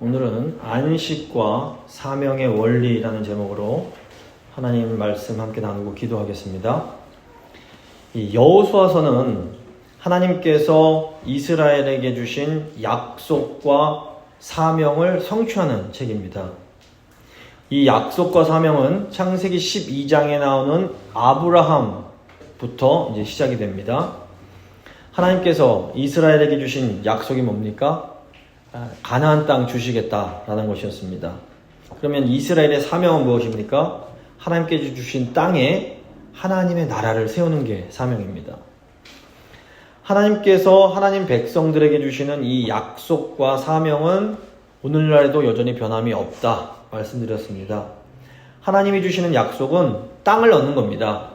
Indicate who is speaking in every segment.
Speaker 1: 오늘은 안식과 사명의 원리라는 제목으로 하나님 말씀 함께 나누고 기도하겠습니다. 이 여호수아서는 하나님께서 이스라엘에게 주신 약속과 사명을 성취하는 책입니다. 이 약속과 사명은 창세기 12장에 나오는 아브라함부터 이제 시작이 됩니다. 하나님께서 이스라엘에게 주신 약속이 뭡니까? 가나안 땅 주시겠다라는 것이었습니다. 그러면 이스라엘의 사명은 무엇입니까? 하나님께서 주신 땅에 하나님의 나라를 세우는 게 사명입니다. 하나님께서 하나님 백성들에게 주시는 이 약속과 사명은 오늘날에도 여전히 변함이 없다 말씀드렸습니다. 하나님이 주시는 약속은 땅을 얻는 겁니다.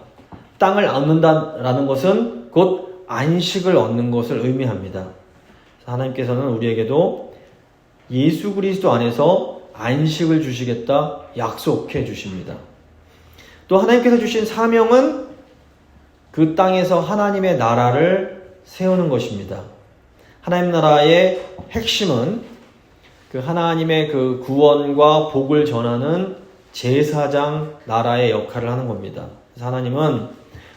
Speaker 1: 땅을 얻는다라는 것은 곧 안식을 얻는 것을 의미합니다. 하나님께서는 우리에게도 예수 그리스도 안에서 안식을 주시겠다 약속해 주십니다. 또 하나님께서 주신 사명은 그 땅에서 하나님의 나라를 세우는 것입니다. 하나님 나라의 핵심은 그 하나님의 그 구원과 복을 전하는 제사장 나라의 역할을 하는 겁니다. 그래서 하나님은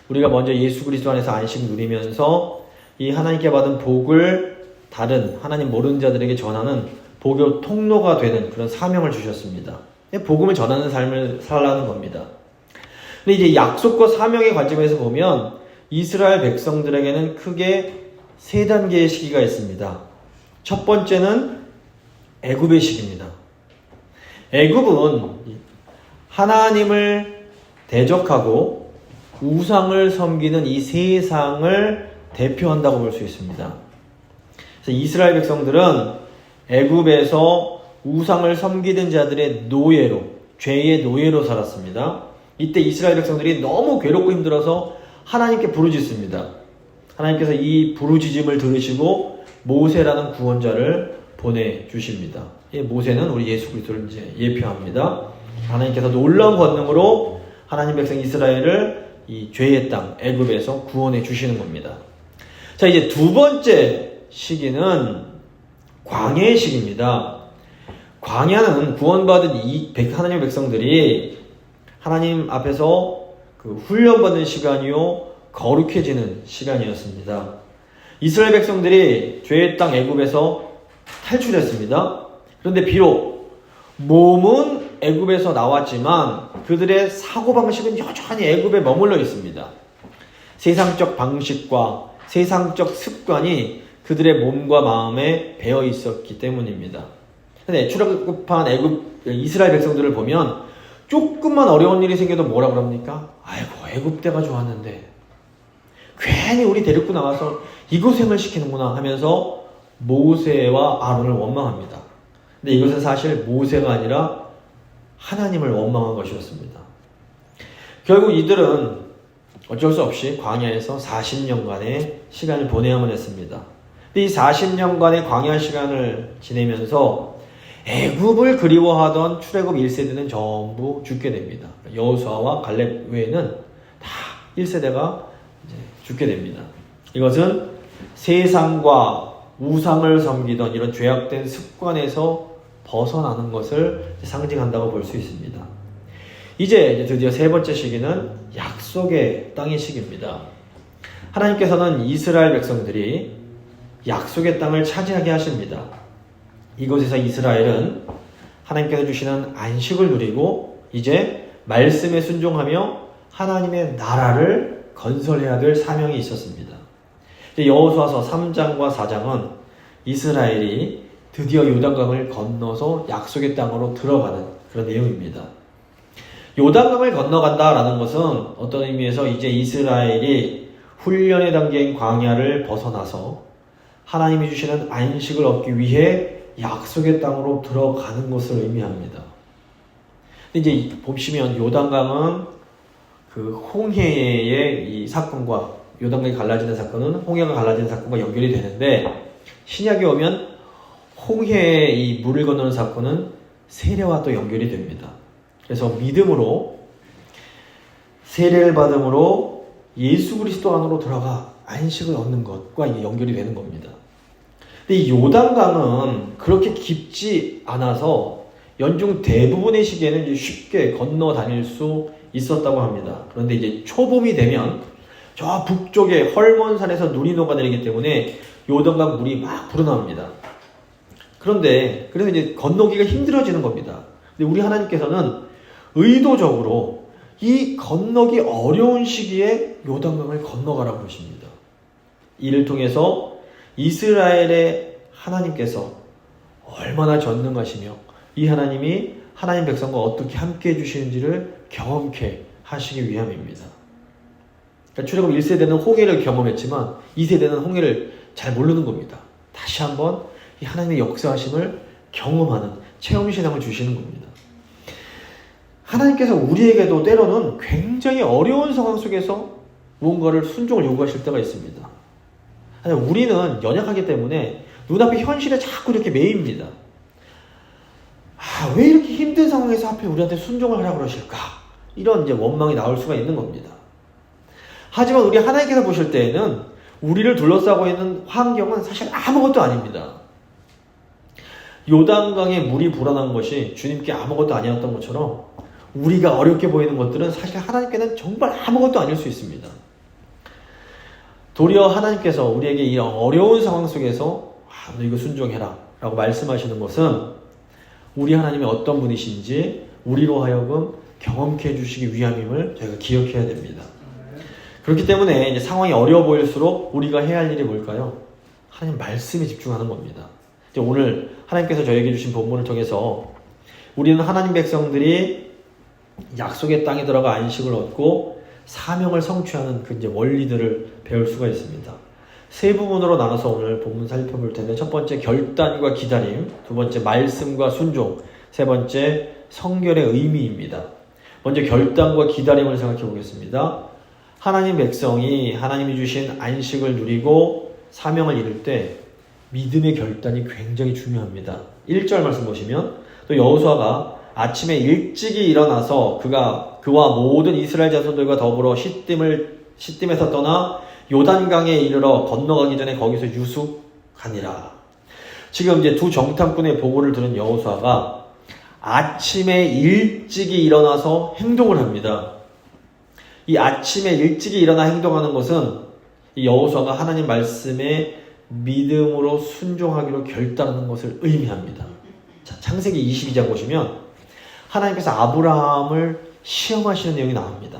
Speaker 1: 우리가 먼저 예수 그리스도 안에서 안식 누리면서 이 하나님께 받은 복을 다른 하나님 모르는 자들에게 전하는 복의 통로가 되는 그런 사명을 주셨습니다. 복음을 전하는 삶을 살라는 겁니다. 근데 이제 약속과 사명의 관점에서 보면 이스라엘 백성들에게는 크게 세 단계의 시기가 있습니다. 첫 번째는 애굽의 시기입니다. 애굽은 하나님을 대적하고 우상을 섬기는 이 세상을 대표한다고 볼 수 있습니다. 그래서 이스라엘 백성들은 애굽에서 우상을 섬기는 자들의 노예로, 죄의 노예로 살았습니다. 이때 이스라엘 백성들이 너무 괴롭고 힘들어서 하나님께 부르짖습니다. 하나님께서 이 부르짖음을 들으시고 모세라는 구원자를 보내주십니다. 이 모세는 우리 예수 그리스도를 이제 예표합니다. 하나님께서 놀라운 권능으로 하나님 백성 이스라엘을 이 죄의 땅 애굽에서 구원해 주시는 겁니다. 자, 이제 두 번째 시기는 광야의 시기입니다. 광야는 구원받은 이 하나님의 백성들이 하나님 앞에서 그 훈련받는 시간이요 거룩해지는 시간이었습니다. 이스라엘 백성들이 죄의 땅 애굽에서 탈출했습니다. 그런데 비록 몸은 애굽에서 나왔지만 그들의 사고방식은 여전히 애굽에 머물러 있습니다. 세상적 방식과 세상적 습관이 그들의 몸과 마음에 배어 있었기 때문입니다. 근데 출애굽한 이스라엘 백성들을 보면 조금만 어려운 일이 생겨도 뭐라 그럽니까? 아이고 애굽 때가 좋았는데 괜히 우리 데리고 나가서 이 고생을 시키는구나 하면서 모세와 아론을 원망합니다. 근데 이것은 사실 모세가 아니라 하나님을 원망한 것이었습니다. 결국 이들은 어쩔 수 없이 광야에서 40년간의 시간을 보내야만 했습니다. 근데 이 40년간의 광야 시간을 지내면서 애굽을 그리워하던 출애굽 1세대는 전부 죽게 됩니다. 여호수아와 갈렙 외에는 다 1세대가 이제 죽게 됩니다. 이것은 세상과 우상을 섬기던 이런 죄악된 습관에서 벗어나는 것을 상징한다고 볼 수 있습니다. 이제 드디어 세 번째 시기는 약속의 땅의 시기입니다. 하나님께서는 이스라엘 백성들이 약속의 땅을 차지하게 하십니다. 이곳에서 이스라엘은 하나님께서 주시는 안식을 누리고 이제 말씀에 순종하며 하나님의 나라를 건설해야 될 사명이 있었습니다. 여호수아서 3장과 4장은 이스라엘이 드디어 요단강을 건너서 약속의 땅으로 들어가는 그런 내용입니다. 요단강을 건너간다라는 것은 어떤 의미에서 이제 이스라엘이 훈련의 단계인 광야를 벗어나서 하나님이 주시는 안식을 얻기 위해 약속의 땅으로 들어가는 것을 의미합니다. 근데 이제 보시면 요단강은 그 홍해의 이 사건과 요단강이 갈라지는 사건은 홍해가 갈라지는 사건과 연결이 되는데 신약에 오면 홍해의 이 물을 건너는 사건은 세례와 또 연결이 됩니다. 그래서 믿음으로 세례를 받음으로 예수 그리스도 안으로 들어가 안식을 얻는 것과 이게 연결이 되는 겁니다. 근데 이 요단강은 그렇게 깊지 않아서 연중 대부분의 시기에는 이제 쉽게 건너 다닐 수 있었다고 합니다. 그런데 이제 초봄이 되면 저 북쪽에 헐몬산에서 눈이 녹아내리기 때문에 요단강 물이 막 불어납니다. 그런데 그래서 이제 건너기가 힘들어지는 겁니다. 근데 우리 하나님께서는 의도적으로 이 건너기 어려운 시기에 요단강을 건너가라고 그러십니다. 이를 통해서 이스라엘의 하나님께서 얼마나 전능하시며 이 하나님이 하나님 백성과 어떻게 함께 해주시는지를 경험케 하시기 위함입니다. 그러니까 출애굽 1세대는 홍해를 경험했지만 2세대는 홍해를 잘 모르는 겁니다. 다시 한번 이 하나님의 역사하심을 경험하는 체험신앙을 주시는 겁니다. 하나님께서 우리에게도 때로는 굉장히 어려운 상황 속에서 무언가를 순종을 요구하실 때가 있습니다. 우리는 연약하기 때문에 눈앞의 현실에 자꾸 이렇게 매입니다. 왜 이렇게 힘든 상황에서 하필 우리한테 순종을 하라고 그러실까? 이런 이제 원망이 나올 수가 있는 겁니다. 하지만 우리 하나님께서 보실 때에는 우리를 둘러싸고 있는 환경은 사실 아무것도 아닙니다. 요단강에 물이 불어난 것이 주님께 아무것도 아니었던 것처럼 우리가 어렵게 보이는 것들은 사실 하나님께는 정말 아무것도 아닐 수 있습니다. 도리어 하나님께서 우리에게 이 어려운 상황 속에서 너 이거 순종해라 라고 말씀하시는 것은 우리 하나님이 어떤 분이신지 우리로 하여금 경험케 해주시기 위함임을 저희가 기억해야 됩니다. 그렇기 때문에 이제 상황이 어려워 보일수록 우리가 해야 할 일이 뭘까요? 하나님 말씀에 집중하는 겁니다. 이제 오늘 하나님께서 저에게 주신 본문을 통해서 우리는 하나님 백성들이 약속의 땅에 들어가 안식을 얻고 사명을 성취하는 그 이제 원리들을 배울 수가 있습니다. 세 부분으로 나눠서 오늘 본문 살펴볼 텐데, 첫 번째 결단과 기다림, 두 번째 말씀과 순종, 세 번째 성결의 의미입니다. 먼저 결단과 기다림을 생각해 보겠습니다. 하나님 백성이 하나님이 주신 안식을 누리고 사명을 이룰 때 믿음의 결단이 굉장히 중요합니다. 1절 말씀 보시면 또 여호수아가 아침에 일찍이 일어나서 그와 모든 이스라엘 자손들과 더불어 시딤에서 떠나 요단강에 이르러 건너가기 전에 거기서 유숙하니라. 지금 이제 두 정탐꾼의 보고를 들은 여호수아가 아침에 일찍이 일어나서 행동을 합니다. 이 아침에 일찍이 일어나 행동하는 것은 이 여호수아가 하나님 말씀에 믿음으로 순종하기로 결단하는 것을 의미합니다. 자, 창세기 22장 보시면 하나님께서 아브라함을 시험하시는 내용이 나옵니다.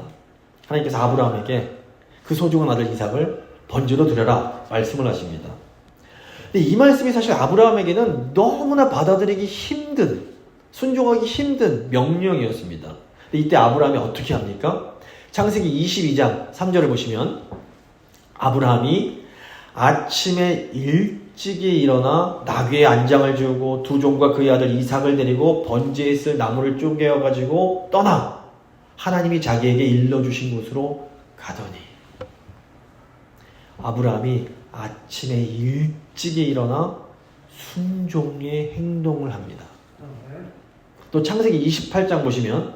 Speaker 1: 하나님께서 아브라함에게 그 소중한 아들 이삭을 번제로 드려라 말씀을 하십니다. 근데 이 말씀이 사실 아브라함에게는 너무나 받아들이기 힘든, 순종하기 힘든 명령이었습니다. 근데 이때 아브라함이 어떻게 합니까? 창세기 22장 3절을 보시면 아브라함이 아침에 일찍이 일어나 나귀의 안장을 지우고 두 종과 그의 아들 이삭을 데리고 번제에 쓸 나무를 쪼개어가지고 떠나 하나님이 자기에게 일러주신 곳으로 가더니, 아브라함이 아침에 일찍이 일어나 순종의 행동을 합니다. 또 창세기 28장 보시면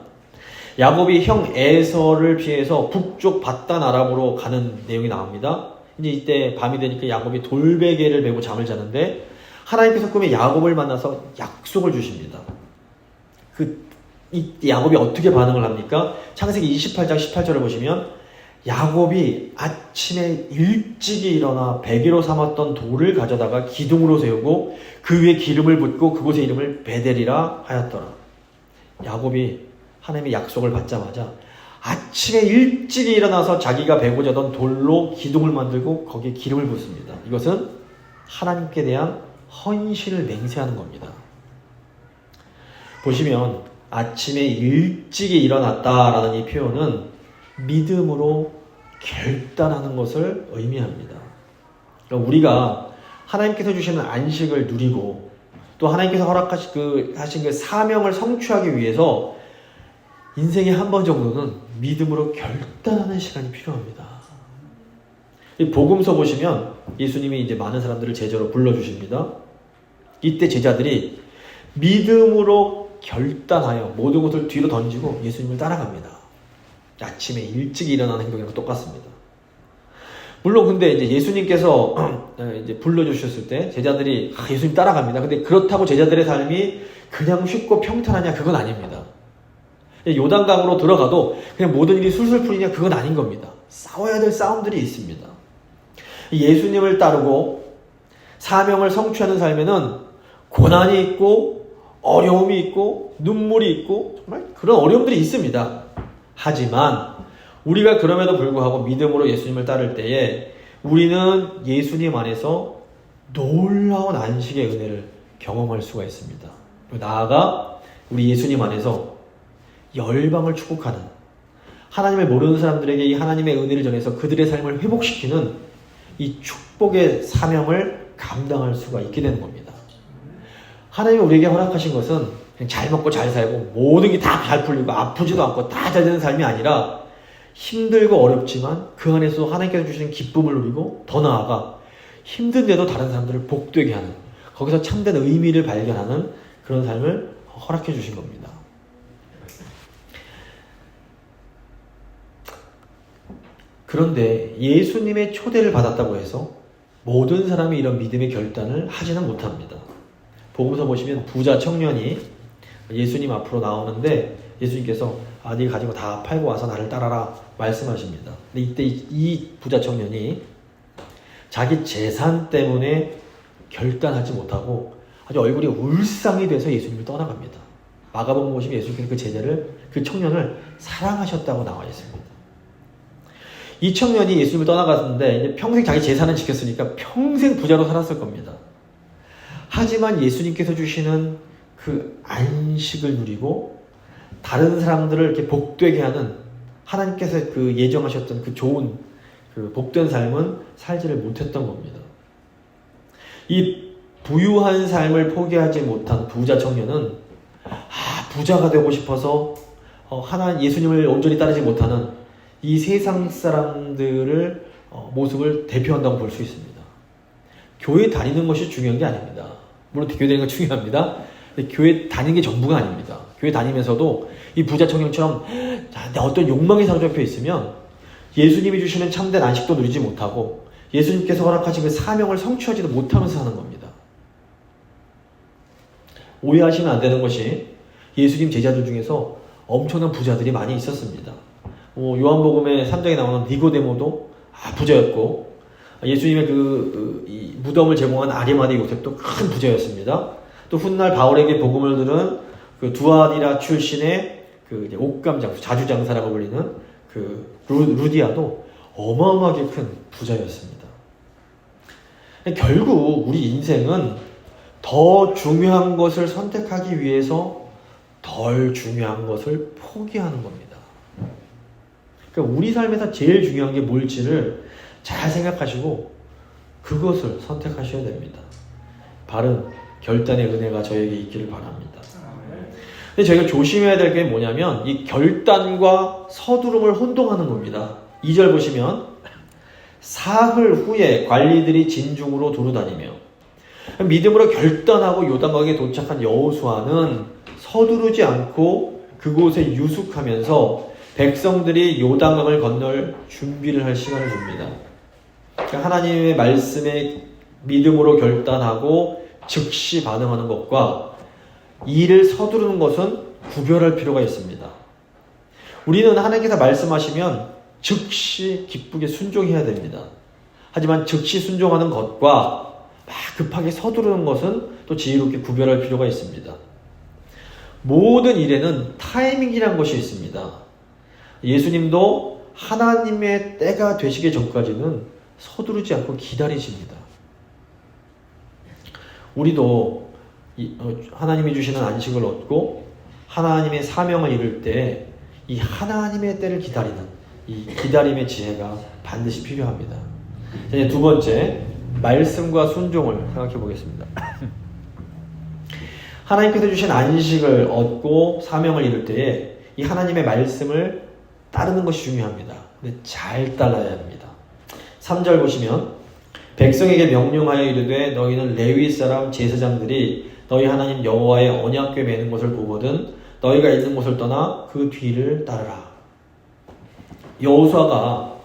Speaker 1: 야곱이 형 에서를 피해서 북쪽 바단 아람으로 가는 내용이 나옵니다. 이제 이때 밤이 되니까 야곱이 돌베개를 메고 잠을 자는데 하나님께서 꿈에 야곱을 만나서 약속을 주십니다. 이 야곱이 어떻게 반응을 합니까? 창세기 28장 18절을 보시면 야곱이 아침에 일찍이 일어나 베개로 삼았던 돌을 가져다가 기둥으로 세우고 그 위에 기름을 붓고 그곳의 이름을 베델이라 하였더라. 야곱이 하나님의 약속을 받자마자 아침에 일찍이 일어나서 자기가 베고 자던 돌로 기둥을 만들고 거기에 기름을 붓습니다. 이것은 하나님께 대한 헌신을 맹세하는 겁니다. 보시면 아침에 일찍이 일어났다라는 이 표현은 믿음으로 결단하는 것을 의미합니다. 그러니까 우리가 하나님께서 주시는 안식을 누리고 또 하나님께서 허락하신 그 사명을 성취하기 위해서 인생에 한 번 정도는 믿음으로 결단하는 시간이 필요합니다. 이 복음서 보시면 예수님이 이제 많은 사람들을 제자로 불러주십니다. 이때 제자들이 믿음으로 결단하여 모든 것을 뒤로 던지고 예수님을 따라갑니다. 아침에 일찍 일어나는 행동이랑 똑같습니다. 물론 근데 이제 예수님께서 이제 불러주셨을 때 제자들이 예수님 따라갑니다. 근데 그렇다고 제자들의 삶이 그냥 쉽고 평탄하냐? 그건 아닙니다. 요단강으로 들어가도 그냥 모든 일이 술술 풀리냐? 그건 아닌 겁니다. 싸워야 될 싸움들이 있습니다. 예수님을 따르고 사명을 성취하는 삶에는 고난이 있고 어려움이 있고 눈물이 있고 정말 그런 어려움들이 있습니다. 하지만 우리가 그럼에도 불구하고 믿음으로 예수님을 따를 때에 우리는 예수님 안에서 놀라운 안식의 은혜를 경험할 수가 있습니다. 나아가 우리 예수님 안에서 열방을 축복하는, 하나님을 모르는 사람들에게 이 하나님의 은혜를 전해서 그들의 삶을 회복시키는 이 축복의 사명을 감당할 수가 있게 되는 겁니다. 하나님이 우리에게 허락하신 것은 그냥 잘 먹고 잘 살고 모든 게 다 잘 풀리고 아프지도 않고 다 잘 되는 삶이 아니라 힘들고 어렵지만 그 안에서 하나님께서 주시는 기쁨을 누리고 더 나아가 힘든데도 다른 사람들을 복되게 하는, 거기서 참된 의미를 발견하는 그런 삶을 허락해 주신 겁니다. 그런데 예수님의 초대를 받았다고 해서 모든 사람이 이런 믿음의 결단을 하지는 못합니다. 복음서 보시면 부자 청년이 예수님 앞으로 나오는데 예수님께서 네가 가진 거 다 팔고 와서 나를 따라라 말씀하십니다. 근데 이때 이 부자 청년이 자기 재산 때문에 결단하지 못하고 아주 얼굴이 울상이 돼서 예수님을 떠나갑니다. 마가복음 보시면 예수님께서 그 청년을 사랑하셨다고 나와 있습니다. 이 청년이 예수님을 떠나갔는데 이제 평생 자기 재산을 지켰으니까 평생 부자로 살았을 겁니다. 하지만 예수님께서 주시는 그 안식을 누리고 다른 사람들을 이렇게 복되게 하는, 하나님께서 그 예정하셨던 그 좋은 그 복된 삶은 살지를 못했던 겁니다. 이 부유한 삶을 포기하지 못한 부자 청년은 부자가 되고 싶어서 예수님을 온전히 따르지 못하는 이 세상 사람들을 모습을 대표한다고 볼 수 있습니다. 교회 다니는 것이 중요한 게 아닙니다. 물론 교회 다니는 건 중요합니다. 근데 교회 다니는 게 전부가 아닙니다. 교회 다니면서도 이 부자 청년처럼 어떤 욕망이 사로잡혀 있으면 예수님이 주시는 참된 안식도 누리지 못하고 예수님께서 허락하신 그 사명을 성취하지도 못하면서 사는 겁니다. 오해하시면 안 되는 것이 예수님 제자들 중에서 엄청난 부자들이 많이 있었습니다. 요한복음의 3장에 나오는 니고데모도 부자였고, 예수님의 이 무덤을 제공한 아리마대 요셉도 큰 부자였습니다. 또 훗날 바울에게 복음을 들은 그 두아디라 출신의 그 옥감장수, 자주장사라고 불리는 그 루디아도 어마어마하게 큰 부자였습니다. 결국 우리 인생은 더 중요한 것을 선택하기 위해서 덜 중요한 것을 포기하는 겁니다. 그러니까 우리 삶에서 제일 중요한 게 뭘지를 잘 생각하시고 그것을 선택하셔야 됩니다. 바른 결단의 은혜가 저에게 있기를 바랍니다. 근데 저희가 조심해야 될 게 뭐냐면 이 결단과 서두름을 혼동하는 겁니다. 2절 보시면 사흘 후에 관리들이 진중으로 두루다니며, 믿음으로 결단하고 요단강에 도착한 여호수아는 서두르지 않고 그곳에 유숙하면서 백성들이 요단강을 건널 준비를 할 시간을 줍니다. 그러니까 하나님의 말씀에 믿음으로 결단하고 즉시 반응하는 것과 일을 서두르는 것은 구별할 필요가 있습니다. 우리는 하나님께서 말씀하시면 즉시 기쁘게 순종해야 됩니다. 하지만 즉시 순종하는 것과 막 급하게 서두르는 것은 또 지혜롭게 구별할 필요가 있습니다. 모든 일에는 타이밍이라는 것이 있습니다. 예수님도 하나님의 때가 되시기 전까지는 서두르지 않고 기다리십니다. 우리도 하나님이 주시는 안식을 얻고 하나님의 사명을 이룰 때 이 하나님의 때를 기다리는 이 기다림의 지혜가 반드시 필요합니다. 이제 두 번째, 말씀과 순종을 생각해 보겠습니다. 하나님께서 주신 안식을 얻고 사명을 이룰 때에 이 하나님의 말씀을 따르는 것이 중요합니다. 근데 잘 따라야 합니다. 3절 보시면 백성에게 명령하여 이르되 너희는 레위 사람 제사장들이 너희 하나님 여호와의 언약궤 매는 것을 보거든 너희가 있는 곳을 떠나 그 뒤를 따르라. 여호수아가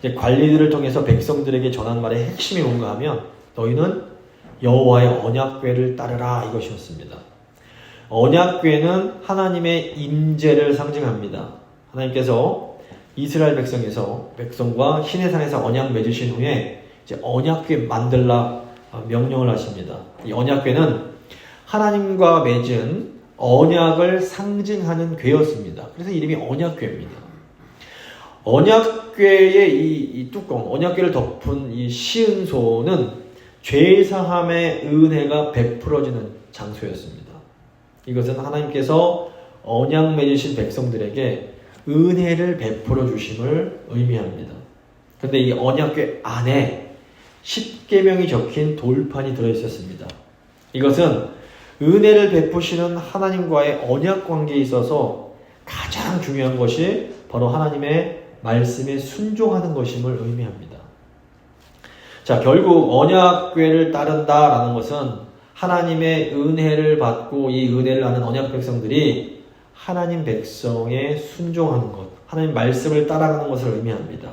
Speaker 1: 이제 관리들을 통해서 백성들에게 전한 말의 핵심이 뭔가 하면 너희는 여호와의 언약궤를 따르라 이것이었습니다. 언약궤는 하나님의 임재를 상징합니다. 하나님께서 이스라엘 백성과 시내산에서 언약 맺으신 후에 이제 언약궤 만들라 명령을 하십니다. 이 언약궤는 하나님과 맺은 언약을 상징하는 궤였습니다. 그래서 이름이 언약궤입니다. 언약궤의 이 뚜껑, 언약궤를 덮은 이 시은소는 죄사함의 은혜가 베풀어지는 장소였습니다. 이것은 하나님께서 언약 맺으신 백성들에게 은혜를 베풀어 주심을 의미합니다. 그런데 이 언약궤 안에 십계명이 적힌 돌판이 들어있었습니다. 이것은 은혜를 베푸시는 하나님과의 언약 관계에 있어서 가장 중요한 것이 바로 하나님의 말씀에 순종하는 것임을 의미합니다. 자, 결국 언약궤를 따른다라는 것은 하나님의 은혜를 받고 이 은혜를 아는 언약 백성들이 하나님 백성에 순종하는 것, 하나님 말씀을 따라가는 것을 의미합니다.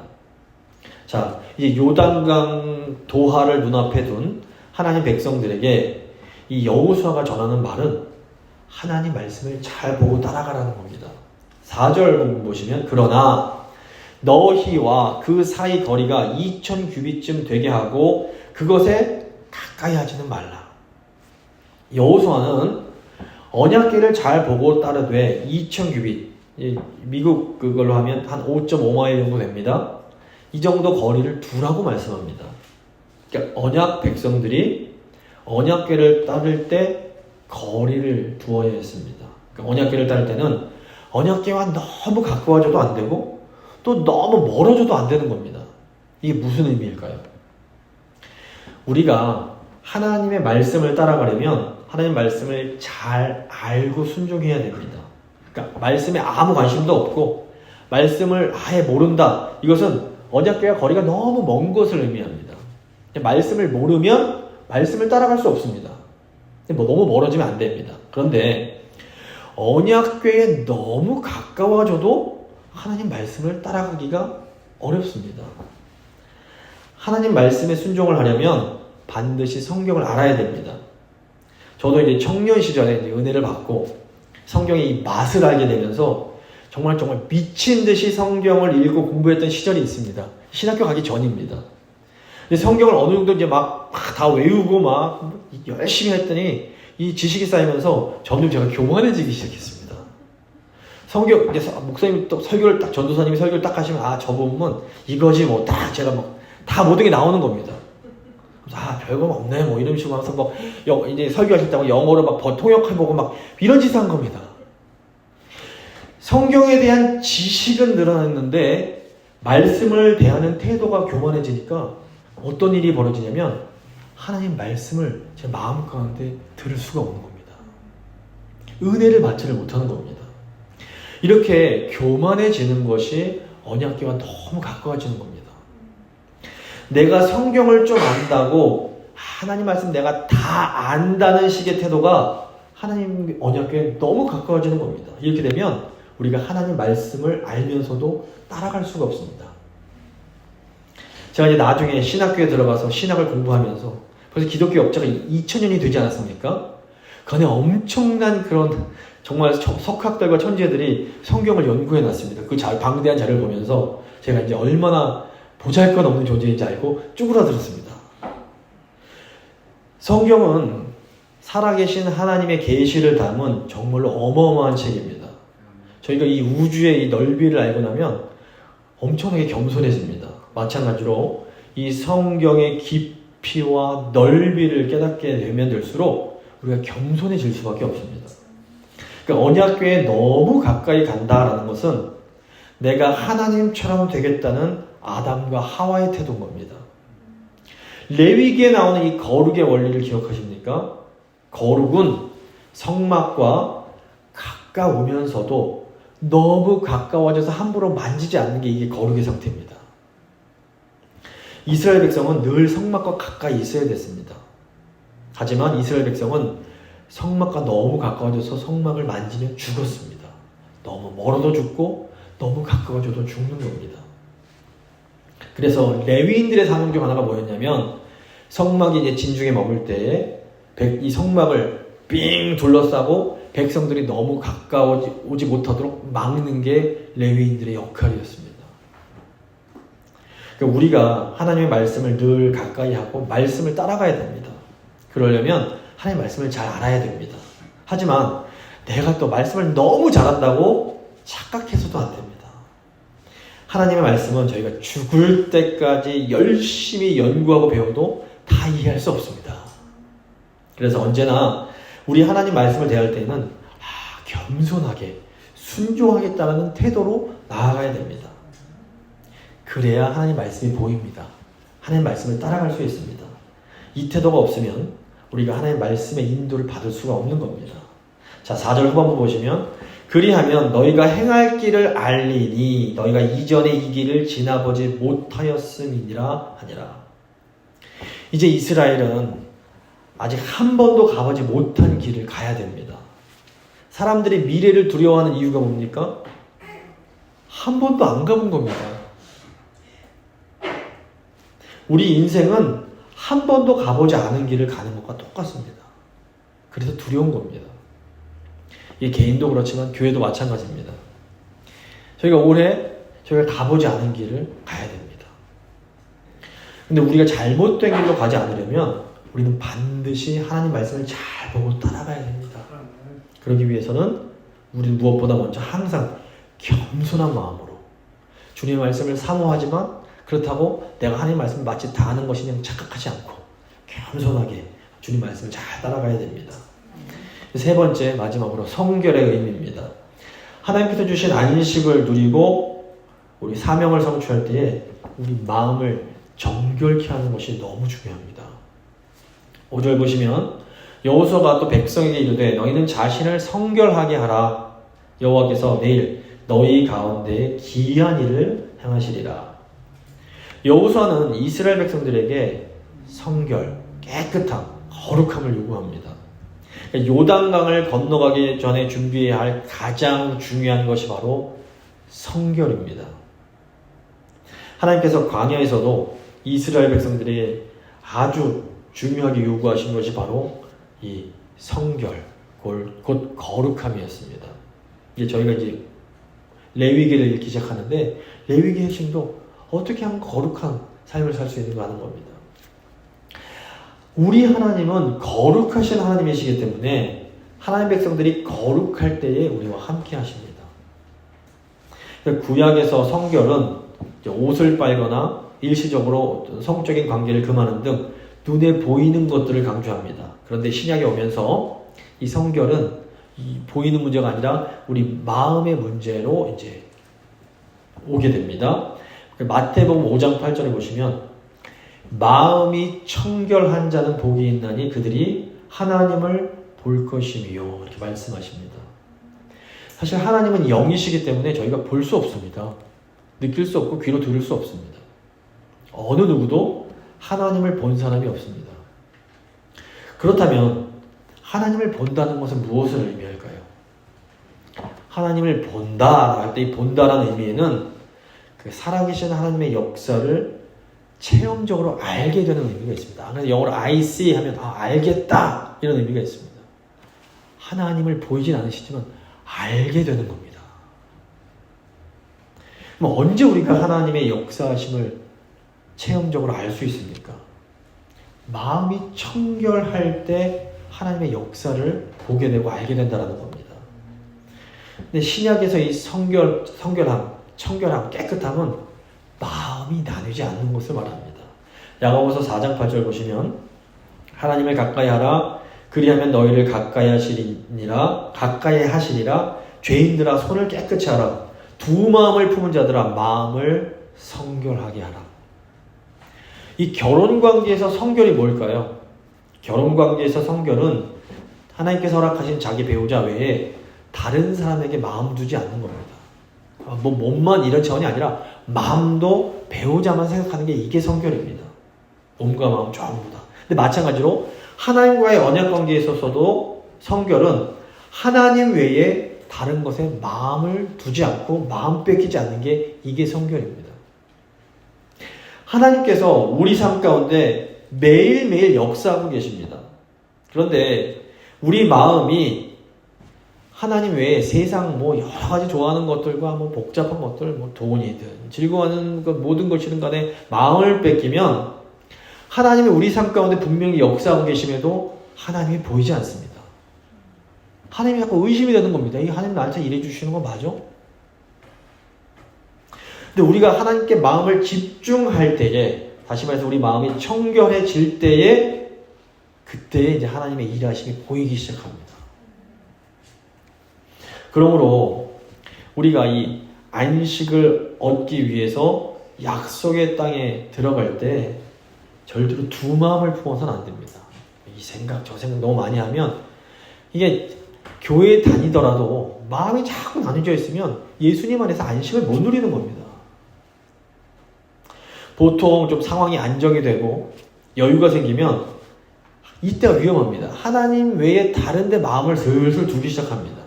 Speaker 1: 자, 이제 요단강 도하를 눈앞에 둔 하나님 백성들에게 이 여호수아가 전하는 말은 하나님 말씀을 잘 보고 따라가라는 겁니다. 4절 보시면 그러나 너희와 그 사이 거리가 2000규빗쯤 되게 하고 그것에 가까이 하지는 말라. 여호수아는 언약궤를 잘 보고 따르되 2000규빗, 미국 그걸로 하면 한 5.5마일 정도 됩니다. 이 정도 거리를 두라고 말씀합니다. 그러니까 언약 백성들이 언약궤를 따를 때 거리를 두어야 했습니다. 그러니까 언약궤를 따를 때는 언약궤와 너무 가까워져도 안 되고 또 너무 멀어져도 안 되는 겁니다. 이게 무슨 의미일까요? 우리가 하나님의 말씀을 따라가려면 하나님 말씀을 잘 알고 순종해야 됩니다. 그러니까 말씀에 아무 관심도 없고 말씀을 아예 모른다. 이것은 언약궤와 거리가 너무 먼 것을 의미합니다. 말씀을 모르면 말씀을 따라갈 수 없습니다. 너무 멀어지면 안 됩니다. 그런데 언약궤에 너무 가까워져도 하나님 말씀을 따라가기가 어렵습니다. 하나님 말씀에 순종을 하려면 반드시 성경을 알아야 됩니다. 저도 이제 청년 시절에 이제 은혜를 받고 성경의 이 맛을 알게 되면서 정말 미친 듯이 성경을 읽고 공부했던 시절이 있습니다. 신학교 가기 전입니다. 근데 성경을 어느 정도 이제 막 다 외우고 막 열심히 했더니 이 지식이 쌓이면서 점점 제가 교만해지기 시작했습니다. 성경 이제 목사님이 또 설교를 딱 전도사님이 설교를 딱 하시면 아 저 부분은 이거지 뭐 딱 제가 막 다 모든 게 나오는 겁니다. 아 별거 없네 뭐 이런 식으로 하면서 뭐 이제 설교하셨다고 영어로 막 통역해보고 막 이런 짓을 한 겁니다. 성경에 대한 지식은 늘어났는데 말씀을 대하는 태도가 교만해지니까 어떤 일이 벌어지냐면 하나님 말씀을 제 마음 가운데 들을 수가 없는 겁니다. 은혜를 받지를 못하는 겁니다. 이렇게 교만해지는 것이 언약궤와 너무 가까워지는 겁니다. 내가 성경을 좀 안다고 하나님 말씀 내가 다 안다는 식의 태도가 하나님 언약궤에 너무 가까워지는 겁니다. 이렇게 되면 우리가 하나님 말씀을 알면서도 따라갈 수가 없습니다. 제가 이제 나중에 신학교에 들어가서 신학을 공부하면서 벌써 기독교 역사가 2000년이 되지 않았습니까? 그 안에 엄청난 그런 정말 석학들과 천재들이 성경을 연구해 놨습니다. 그 방대한 자료를 보면서 제가 이제 얼마나 보잘것없는 존재인지 알고 쭈그라들었습니다. 성경은 살아계신 하나님의 계시를 담은 정말로 어마어마한 책입니다. 저희가 이 우주의 이 넓이를 알고 나면 엄청나게 겸손해집니다. 마찬가지로 이 성경의 깊이와 넓이를 깨닫게 되면 될수록 우리가 겸손해질 수밖에 없습니다. 그러니까 언약궤에 너무 가까이 간다라는 것은 내가 하나님처럼 되겠다는 아담과 하와의 태도인 겁니다. 레위기에 나오는 이 거룩의 원리를 기억하십니까? 거룩은 성막과 가까우면서도 너무 가까워져서 함부로 만지지 않는 게 이게 거룩의 상태입니다. 이스라엘 백성은 늘 성막과 가까이 있어야 됐습니다. 하지만 이스라엘 백성은 성막과 너무 가까워져서 성막을 만지면 죽었습니다. 너무 멀어도 죽고 너무 가까워져도 죽는 겁니다. 그래서 레위인들의 사명 중 하나가 뭐였냐면 성막이 이제 진중에 머물 때에 이 성막을 삥 둘러싸고 백성들이 너무 가까워오지 못하도록 막는 게 레위인들의 역할이었습니다. 그러니까 우리가 하나님의 말씀을 늘 가까이 하고 말씀을 따라가야 됩니다. 그러려면 하나님의 말씀을 잘 알아야 됩니다. 하지만 내가 또 말씀을 너무 잘한다고 착각해서도 안 됩니다. 하나님의 말씀은 저희가 죽을 때까지 열심히 연구하고 배워도 다 이해할 수 없습니다. 그래서 언제나 우리 하나님 말씀을 대할 때는 겸손하게 순종하게 따르는 태도로 나아가야 됩니다. 그래야 하나님 말씀이 보입니다. 하나님 말씀을 따라갈 수 있습니다. 이 태도가 없으면 우리가 하나님 말씀의 인도를 받을 수가 없는 겁니다. 자, 4절 후반부 보시면 그리하면 너희가 행할 길을 알리니 너희가 이전에 이 길을 지나보지 못하였음이니라 하니라. 이제 이스라엘은 아직 한 번도 가보지 못한 길을 가야 됩니다. 사람들이 미래를 두려워하는 이유가 뭡니까? 한 번도 안 가본 겁니다. 우리 인생은 한 번도 가보지 않은 길을 가는 것과 똑같습니다. 그래서 두려운 겁니다. 이게 개인도 그렇지만 교회도 마찬가지입니다. 저희가 올해 저희가 가보지 않은 길을 가야 됩니다. 근데 우리가 잘못된 길로 가지 않으려면 우리는 반드시 하나님 말씀을 잘 보고 따라가야 됩니다. 그러기 위해서는 우리는 무엇보다 먼저 항상 겸손한 마음으로 주님의 말씀을 사모하지만 그렇다고 내가 하나님 말씀을 마치 다 아는 것이냐 착각하지 않고 겸손하게 주님 말씀을 잘 따라가야 됩니다. 세 번째, 마지막으로 성결의 의미입니다. 하나님께서 주신 안식을 누리고 우리 사명을 성취할 때에 우리 마음을 정결케 하는 것이 너무 중요합니다. 5절 보시면 여호수아가 또 백성에게 이르되 너희는 자신을 성결하게 하라. 여호와께서 내일 너희 가운데 기이한 일을 행하시리라. 여호수아는 이스라엘 백성들에게 성결, 깨끗함, 거룩함을 요구합니다. 요단강을 건너가기 전에 준비해야 할 가장 중요한 것이 바로 성결입니다. 하나님께서 광야에서도 이스라엘 백성들이 아주 중요하게 요구하신 것이 바로 이 성결, 곧 거룩함이었습니다. 이제 저희가 이제 레위기를 읽기 시작하는데 레위기 핵심도 어떻게 하면 거룩한 삶을 살 수 있는가 하는 겁니다. 우리 하나님은 거룩하신 하나님이시기 때문에 하나님 백성들이 거룩할 때에 우리와 함께 하십니다. 구약에서 성결은 옷을 빨거나 일시적으로 어떤 성적인 관계를 금하는 등 눈에 보이는 것들을 강조합니다. 그런데 신약에 오면서 이 성결은 이 보이는 문제가 아니라 우리 마음의 문제로 이제 오게 됩니다. 마태복음 5장 8절에 보시면 마음이 청결한 자는 복이 있나니 그들이 하나님을 볼 것이며 이렇게 말씀하십니다. 사실 하나님은 영이시기 때문에 저희가 볼 수 없습니다. 느낄 수 없고 귀로 들을 수 없습니다. 어느 누구도 하나님을 본 사람이 없습니다. 그렇다면 하나님을 본다는 것은 무엇을 의미할까요? 하나님을 본다 할 때 이 본다라는 의미에는 그 살아계신 하나님의 역사를 체험적으로 알게 되는 의미가 있습니다. 그래서 영어로 I see 하면 알겠다 이런 의미가 있습니다. 하나님을 보이진 않으시지만 알게 되는 겁니다. 그럼 언제 우리가 하나님의 역사하심을 체험적으로 알 수 있습니까? 마음이 청결할 때 하나님의 역사를 보게 되고 알게 된다는 겁니다. 근데 신약에서 이 청결함, 깨끗함은 마음이 나누지 않는 것을 말합니다. 야고보서 4장 8절 보시면 하나님을 가까이 하라. 그리하면 너희를 가까이 하시리라. 죄인들아 손을 깨끗이 하라. 두 마음을 품은 자들아 마음을 성결하게 하라. 이 결혼관계에서 성결이 뭘까요? 결혼관계에서 성결은 하나님께서 허락하신 자기 배우자 외에 다른 사람에게 마음 두지 않는 겁니다. 몸만 이런 차원이 아니라 마음도 배우자만 생각하는 게 이게 성결입니다. 몸과 마음 전부 다. 근데 마찬가지로 하나님과의 언약관계에 있어서도 성결은 하나님 외에 다른 것에 마음을 두지 않고 마음 뺏기지 않는 게 이게 성결입니다. 하나님께서 우리 삶 가운데 매일매일 역사하고 계십니다. 그런데 우리 마음이 하나님 외에 세상 뭐 여러 가지 좋아하는 것들과 뭐 복잡한 것들, 뭐 돈이든 즐거워하는 것 모든 것이든 간에 마음을 뺏기면 하나님이 우리 삶 가운데 분명히 역사하고 계심에도 하나님이 보이지 않습니다. 하나님이 자꾸 의심이 되는 겁니다. 이 하나님 나한테 일해 주시는 거 맞아? 근데 우리가 하나님께 마음을 집중할 때에, 다시 말해서 우리 마음이 청결해질 때에, 그때에 이제 하나님의 일하심이 보이기 시작합니다. 그러므로 우리가 이 안식을 얻기 위해서 약속의 땅에 들어갈 때 절대로 두 마음을 품어서는 안 됩니다. 이 생각 저 생각 너무 많이 하면 이게 교회 다니더라도 마음이 자꾸 나눠져 있으면 예수님 안에서 안식을 못 누리는 겁니다. 보통 좀 상황이 안정이 되고 여유가 생기면 이때가 위험합니다. 하나님 외에 다른 데 마음을 슬슬 두기 시작합니다.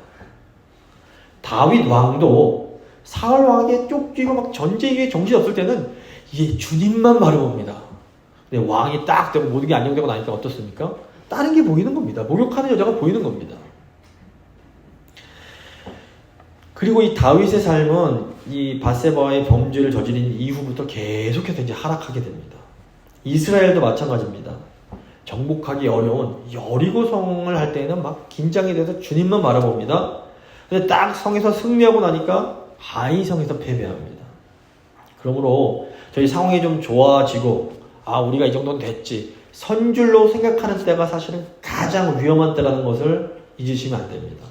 Speaker 1: 다윗 왕도 사울 왕에게 쫓기고 막 전쟁에 정신없을 때는 이게 주님만 바라봅니다. 근데 왕이 딱 되고 모든 게 안정되고 나니까 어떻습니까? 다른 게 보이는 겁니다. 목욕하는 여자가 보이는 겁니다. 그리고 이 다윗의 삶은 이 밧세바의 범죄를 저지른 이후부터 계속해서 이제 하락하게 됩니다. 이스라엘도 마찬가지입니다. 정복하기 어려운 여리고성을 할 때는 막 긴장이 돼서 주님만 바라봅니다. 근데 딱 성에서 승리하고 나니까 하이성에서 패배합니다. 그러므로 저희 상황이 좀 좋아지고 우리가 이 정도는 됐지 선줄로 생각하는 때가 사실은 가장 위험한 때라는 것을 잊으시면 안 됩니다.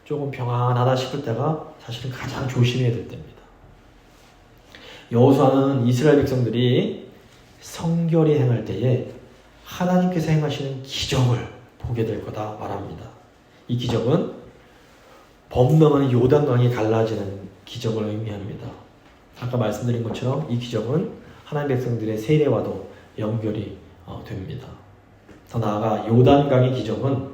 Speaker 1: 조금 평안하다 싶을 때가 사실은 가장 조심해야 될 때입니다. 여호수아는 이스라엘 백성들이 성결히 행할 때에 하나님께서 행하시는 기적을 보게 될 거다 말합니다. 이 기적은 범람하는 요단강이 갈라지는 기적을 의미합니다. 아까 말씀드린 것처럼 이 기적은 하나님 백성들의 세례와도 연결이 됩니다. 더 나아가 요단강의 기적은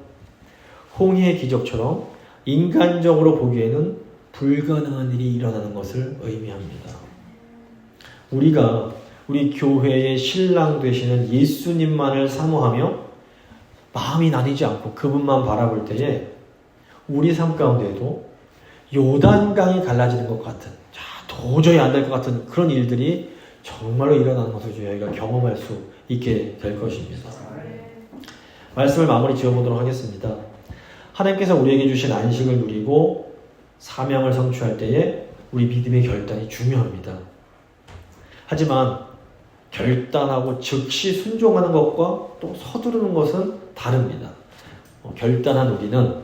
Speaker 1: 홍해의 기적처럼 인간적으로 보기에는 불가능한 일이 일어나는 것을 의미합니다. 우리가 우리 교회의 신랑 되시는 예수님만을 사모하며 마음이 나뉘지 않고 그분만 바라볼 때에 우리 삶 가운데에도 요단강이 갈라지는 것 같은 도저히 안 될 것 같은 그런 일들이 정말로 일어나는 것을 저희가 경험할 수 있게 될 것입니다. 말씀을 마무리 지어보도록 하겠습니다. 하나님께서 우리에게 주신 안식을 누리고 사명을 성취할 때에 우리 믿음의 결단이 중요합니다. 하지만 결단하고 즉시 순종하는 것과 또 서두르는 것은 다릅니다. 결단한 우리는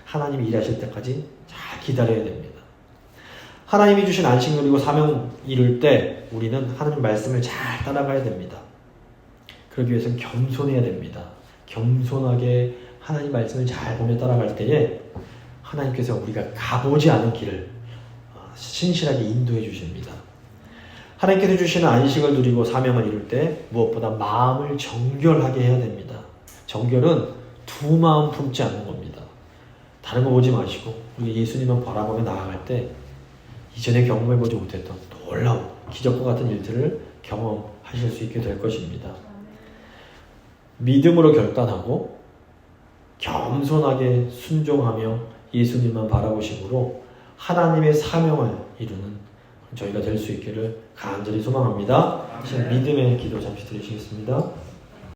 Speaker 1: 하나님이 일하실 때까지 잘 기다려야 됩니다. 하나님이 주신 안식 누리고 사명 이룰 때 우리는 하나님 말씀을 잘 따라가야 됩니다. 그러기 위해서는 겸손해야 됩니다. 겸손하게 하나님 말씀을 잘 보며 따라갈 때에 하나님께서 우리가 가보지 않은 길을 신실하게 인도해 주십니다. 하나님께서 주시는 안식을 누리고 사명을 이룰 때 무엇보다 마음을 정결하게 해야 됩니다. 정결은 두 마음 품지 않는 겁니다. 다른 거 보지 마시고 우리 예수님만 바라보며 나아갈 때 이전에 경험해보지 못했던 놀라운 기적과 같은 일들을 경험하실 수 있게 될 것입니다. 믿음으로 결단하고 겸손하게 순종하며 예수님만 바라보심으로 하나님의 사명을 이루는 저희가 될 수 있기를 간절히 소망합니다. 지금 믿음의 기도 잠시 드리시겠습니다.